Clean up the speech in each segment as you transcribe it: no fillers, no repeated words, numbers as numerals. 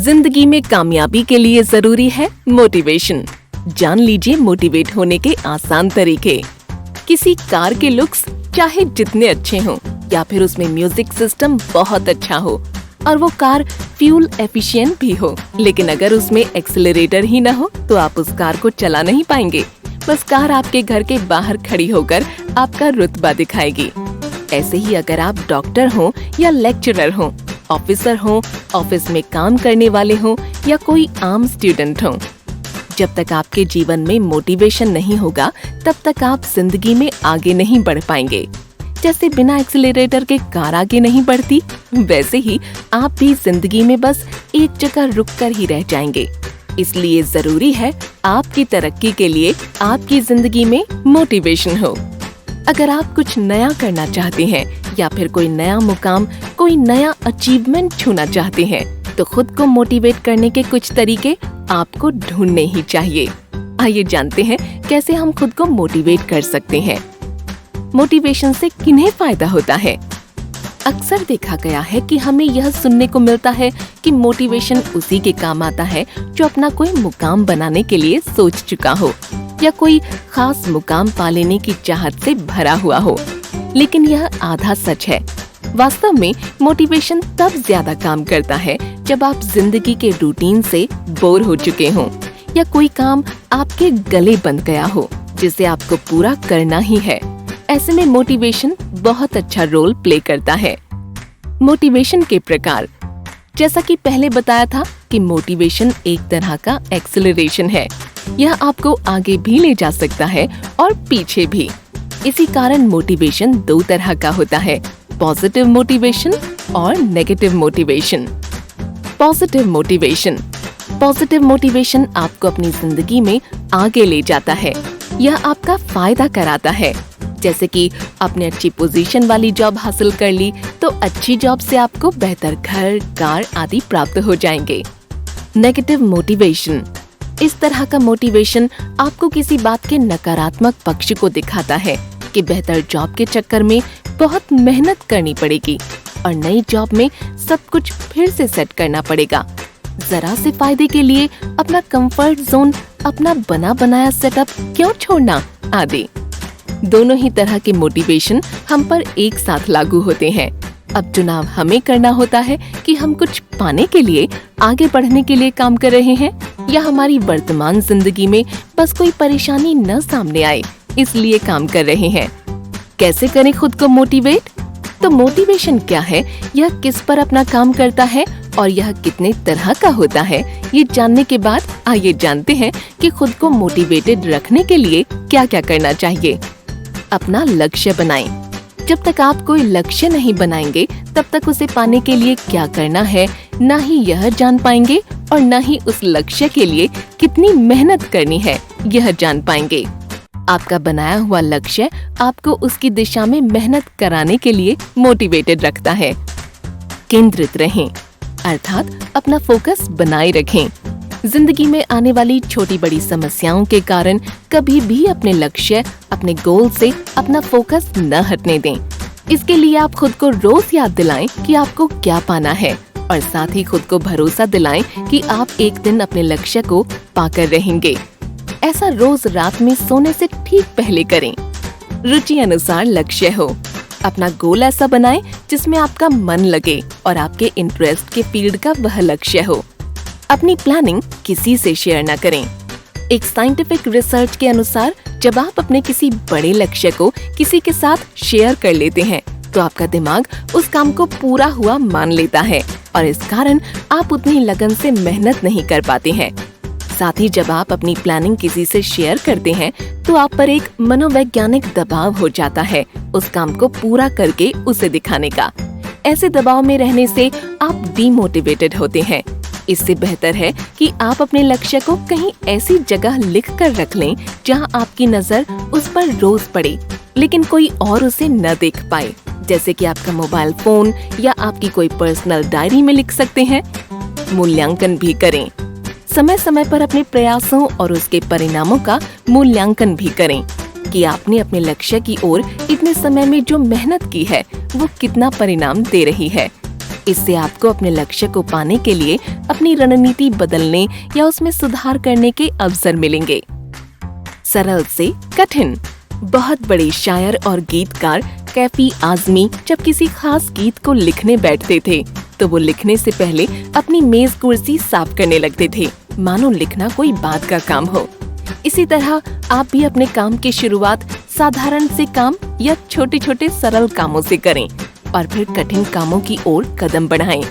जिंदगी में कामयाबी के लिए जरूरी है मोटिवेशन। जान लीजिए मोटिवेट होने के आसान तरीके। किसी कार के लुक्स चाहे जितने अच्छे हों या फिर उसमें म्यूजिक सिस्टम बहुत अच्छा हो और वो कार फ्यूल एफिशिएंट भी हो, लेकिन अगर उसमें एक्सेलरेटर ही न हो तो आप उस कार को चला नहीं पाएंगे। बस कार आपके घर के बाहर खड़ी होकर आपका रुतबा दिखाएगी। ऐसे ही अगर आप डॉक्टर हो या लेक्चरर हो, ऑफिसर हो, ऑफिस में काम करने वाले हो या कोई आम स्टूडेंट हो, जब तक आपके जीवन में मोटिवेशन नहीं होगा तब तक आप जिंदगी में आगे नहीं बढ़ पाएंगे। जैसे बिना एक्सीलरेटर के कार आगे नहीं बढ़ती, वैसे ही आप भी जिंदगी में बस एक जगह रुककर ही रह जाएंगे। इसलिए जरूरी है आपकी तरक्की के लिए आपकी जिंदगी में मोटिवेशन हो। अगर आप कुछ नया करना चाहते हैं या फिर कोई नया मुकाम, कोई नया अचीवमेंट छूना चाहते हैं, तो खुद को मोटिवेट करने के कुछ तरीके आपको ढूंढने ही चाहिए। आइए जानते हैं कैसे हम खुद को मोटिवेट कर सकते हैं। मोटिवेशन से किन्हें फायदा होता है? अक्सर देखा गया है कि हमें यह सुनने को मिलता है कि मोटिवेशन उसी के काम आता है जो अपना कोई मुकाम बनाने के लिए सोच चुका हो या कोई खास मुकाम पा लेने की चाहत से भरा हुआ हो। लेकिन यह आधा सच है। वास्तव में मोटिवेशन तब ज्यादा काम करता है जब आप जिंदगी के रूटीन से बोर हो चुके हों या कोई काम आपके गले बंध गया हो जिसे आपको पूरा करना ही है। ऐसे में मोटिवेशन बहुत अच्छा रोल प्ले करता है। मोटिवेशन के प्रकार, जैसा कि पहले बताया था कि मोटिवेशन एक तरह का एक्सेलरेशन है। यह आपको आगे भी ले जा सकता है और पीछे भी। इसी कारण मोटिवेशन दो तरह का होता है, पॉजिटिव मोटिवेशन और नेगेटिव मोटिवेशन। पॉजिटिव मोटिवेशन आपको अपनी जिंदगी में आगे ले जाता है। यह आपका फायदा कराता है। जैसे कि आपने अच्छी पोजीशन वाली जॉब हासिल कर ली तो अच्छी जॉब से आपको बेहतर घर, कार आदि प्राप्त हो जाएंगे। नेगेटिव मोटिवेशन, इस तरह का मोटिवेशन आपको किसी बात के नकारात्मक पक्ष को दिखाता है कि बेहतर जॉब के चक्कर में बहुत मेहनत करनी पड़ेगी और नई जॉब में सब कुछ फिर से सेट करना पड़ेगा। जरा से फायदे के लिए अपना कंफर्ट जोन, अपना बना बनाया सेटअप क्यों छोड़ना आदि। दोनों ही तरह के मोटिवेशन हम पर एक साथ लागू होते हैं। अब चुनाव हमें करना होता है कि हम कुछ पाने के लिए, आगे बढ़ने के लिए काम कर रहे हैं या हमारी वर्तमान जिंदगी में बस कोई परेशानी न सामने आए इसलिए काम कर रहे हैं। कैसे करें खुद को मोटिवेट? तो मोटिवेशन क्या है, यह किस पर अपना काम करता है और यह कितने तरह का होता है, ये जानने के बाद आइए जानते हैं कि खुद को मोटिवेटेड रखने के लिए क्या क्या करना चाहिए। अपना लक्ष्य बनाएं। जब तक आप कोई लक्ष्य नहीं बनाएंगे तब तक उसे पाने के लिए क्या करना है ना ही यह जान पाएंगे और ना ही उस लक्ष्य के लिए कितनी मेहनत करनी है यह जान पाएंगे। आपका बनाया हुआ लक्ष्य आपको उसकी दिशा में मेहनत कराने के लिए मोटिवेटेड रखता है। केंद्रित रहें, अर्थात अपना फोकस बनाए रखें। जिंदगी में आने वाली छोटी बड़ी समस्याओं के कारण कभी भी अपने लक्ष्य, अपने गोल से अपना फोकस न हटने दें। इसके लिए आप खुद को रोज याद दिलाएं कि आपको क्या पाना है और साथ ही खुद को भरोसा दिलाएं कि आप एक दिन अपने लक्ष्य को पाकर रहेंगे। ऐसा रोज रात में सोने से ठीक पहले करें। रुचि अनुसार लक्ष्य हो। अपना गोल ऐसा बनाएं जिसमें आपका मन लगे और आपके इंटरेस्ट के फील्ड का वह लक्ष्य हो। अपनी प्लानिंग किसी से शेयर न करें। एक साइंटिफिक रिसर्च के अनुसार जब आप अपने किसी बड़े लक्ष्य को किसी के साथ शेयर कर लेते हैं तो आपका दिमाग उस काम को पूरा हुआ मान लेता है और इस कारण आप उतनी लगन से मेहनत नहीं कर पाते हैं। साथ ही जब आप अपनी प्लानिंग किसी से शेयर करते हैं तो आप पर एक मनोवैज्ञानिक दबाव हो जाता है उस काम को पूरा करके उसे दिखाने का। ऐसे दबाव में रहने से आप डीमोटिवेटेड होते हैं। इससे बेहतर है कि आप अपने लक्ष्य को कहीं ऐसी जगह लिख कर रख लें जहां आपकी नजर उस पर रोज पड़े लेकिन कोई और उसे न देख पाए। जैसे कि आपका मोबाइल फोन या आपकी कोई पर्सनल डायरी में लिख सकते हैं। मूल्यांकन भी करें। समय समय पर अपने प्रयासों और उसके परिणामों का मूल्यांकन भी करें कि आपने अपने लक्ष्य की ओर इतने समय में जो मेहनत की है वो कितना परिणाम दे रही है। इससे आपको अपने लक्ष्य को पाने के लिए अपनी रणनीति बदलने या उसमें सुधार करने के अवसर मिलेंगे। सरल से कठिन। बहुत बड़े शायर और गीतकार कैफी आजमी जब किसी खास गीत को लिखने बैठते थे तो वो लिखने से पहले अपनी मेज कुर्सी साफ करने लगते थे, मानो लिखना कोई बात का काम हो। इसी तरह आप भी अपने काम की शुरुआत साधारण से काम या छोटे छोटे सरल कामों से करें और फिर कठिन कामों की ओर कदम बढ़ाएं।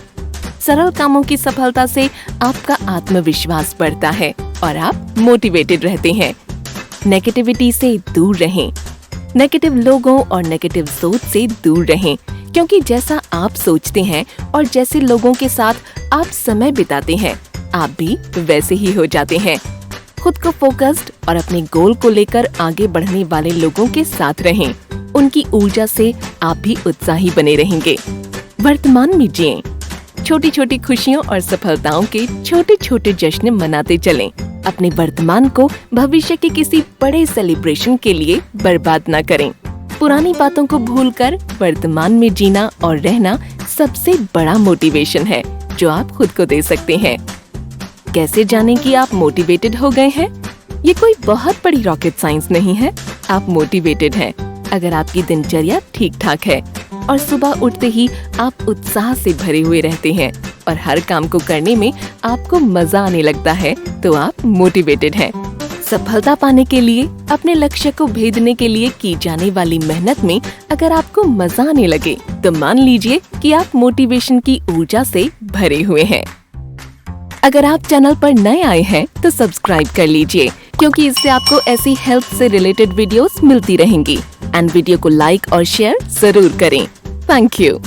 सरल कामों की सफलता से आपका आत्मविश्वास बढ़ता है और आप मोटिवेटेड रहते हैं। नेगेटिविटी से दूर रहें। नेगेटिव लोगों और नेगेटिव सोच से दूर रहें, क्योंकि जैसा आप सोचते हैं और जैसे लोगों के साथ आप समय बिताते हैं, आप भी वैसे ही हो जाते हैं। खुद को फोकस्ड और अपने गोल को लेकर आगे बढ़ने वाले लोगों के साथ रहें। उनकी ऊर्जा से आप भी उत्साही बने रहेंगे। वर्तमान में जिएं। छोटी छोटी खुशियों और सफलताओं के छोटे छोटे जश्न मनाते चलें। अपने वर्तमान को भविष्य के किसी बड़े सेलिब्रेशन के लिए बर्बाद न करें। पुरानी बातों को भूलकर वर्तमान में जीना और रहना सबसे बड़ा मोटिवेशन है जो आप खुद को दे सकते हैं। कैसे जानें कि आप मोटिवेटेड हो गए हैं? ये कोई बहुत बड़ी रॉकेट साइंस नहीं है। आप मोटिवेटेड हैं अगर आपकी दिनचर्या ठीक ठाक है और सुबह उठते ही आप उत्साह से भरे हुए रहते हैं और हर काम को करने में आपको मजा आने लगता है, तो आप मोटिवेटेड हैं। सफलता पाने के लिए, अपने लक्ष्य को भेदने के लिए की जाने वाली मेहनत में अगर आपको मजा आने लगे तो मान लीजिए कि आप मोटिवेशन की ऊर्जा से भरे हुए हैं। अगर आप चैनल पर नए आए हैं तो सब्सक्राइब कर लीजिए, क्योंकि इससे आपको ऐसी हेल्थ से रिलेटेड वीडियोस मिलती रहेंगी। एंड वीडियो को लाइक और शेयर जरूर करें। Thank you.